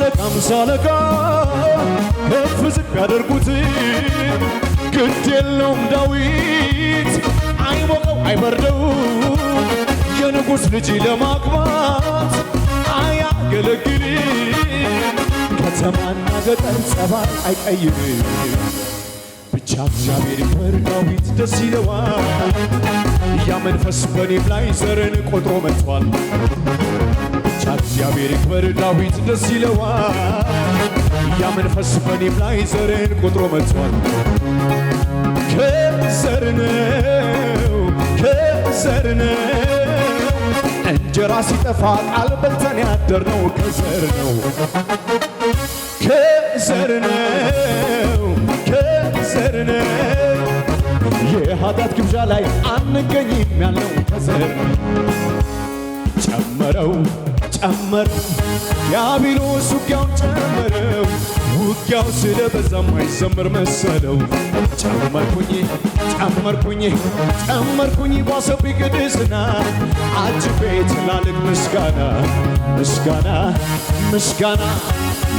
አለቃ ከፍ ዝቅ ያደርጉት ግድ የለውም ዳዊት አይሞቀው አይበርደው የንጉሥ ልጅ ለማግባት አያገለግልም ከተማና ገጠር ጸባይ አይቀይርም ብቻ እግዚአብሔር ይክበር ዳዊት ደስ ይለዋል ያ መንፈስ በኔም ላይ ዘርን ቆጥሮ መጥቷል ብቻ እግዚአብሔር ይክበር ዳዊት ደስ ይለዋል ያ መንፈስ በኔም ላይ ዘርን ቆጥሮ መጥቷል ከዘር ነው እንጀራ ሲጠፋ ቃል በልተን ያደርነው ከዘር ነው የኃጢአት ግብዣ ላይ አንገኝም ያልነው ከዘር ጨመረው ዲያብሎስ ውጊያውን ጨመረው ውጊያው ስለበዛ ማይዘምር መሰለው ጨመርኩኝ ባሰብኝ ቅድስና አጅቤ ትላልቅ ምስጋና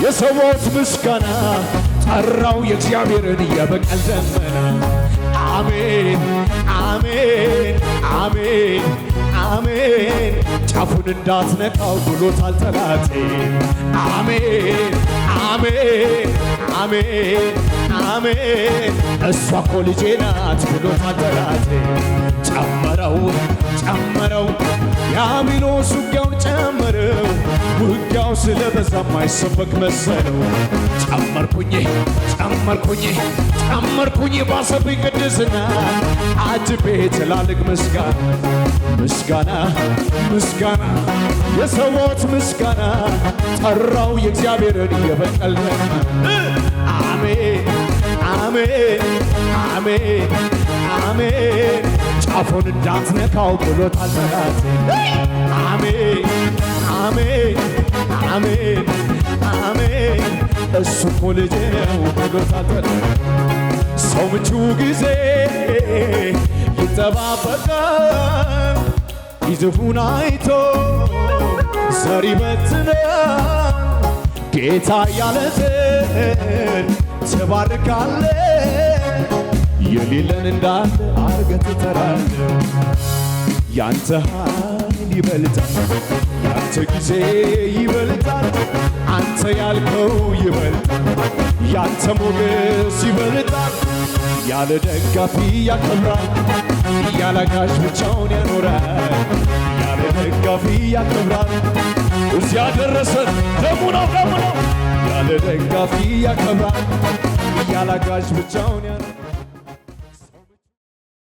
የሰዎች ምስጋና ጠራው የእግዚአብሔርን የበቀል ደመና አሜን ጫፉን እንዳትነካው ብሎታል ጠላቴ አሜን እሷ እኮ ልጄ ናት ብሎታል ጠላቴ ጨመረው ዲያብሎስ ውጊያውን ጨመረው ውጊያው ስለበዛ ማይሰበክ መሰለው ጨመርኩኝ ባሰብኝ ቅድስና አጅቤ ትላልቅ ምስጋና የሰዎች ምስጋና ጠራው የእግዚአብሔርን የበቀል አሜን ጫፉን እንዳትነካው ብሎታል ጠላቴ አሜን እሱ እኮ ልጄ ነው ብሎታል ጠላቴ ሰው ምቹ ጊዜ ይጠባበቃል ጊዜውን አይቶ ዘር ይበትናል ጌታ ያለህን ትባርካለ የሌለን እንዳለ አርገህ ትጠራለህ ያንተ ኃይል ይበልጣል ያንተ ጊዜ ይበልጣል አንተ ያልከው ይበልጣል ያንተ ሞገስ ይበልጣል ያለ ደጋፊ ያከብራል ያለ አጋዥ ብቻውን ያኖራል ያለ ደጋፊ ያከብራል እዚያ ደረሰን ደሙ ነው ያለ ደጋፊ ያከብራል ያለ አጋዥ ብቻውን ያኖራል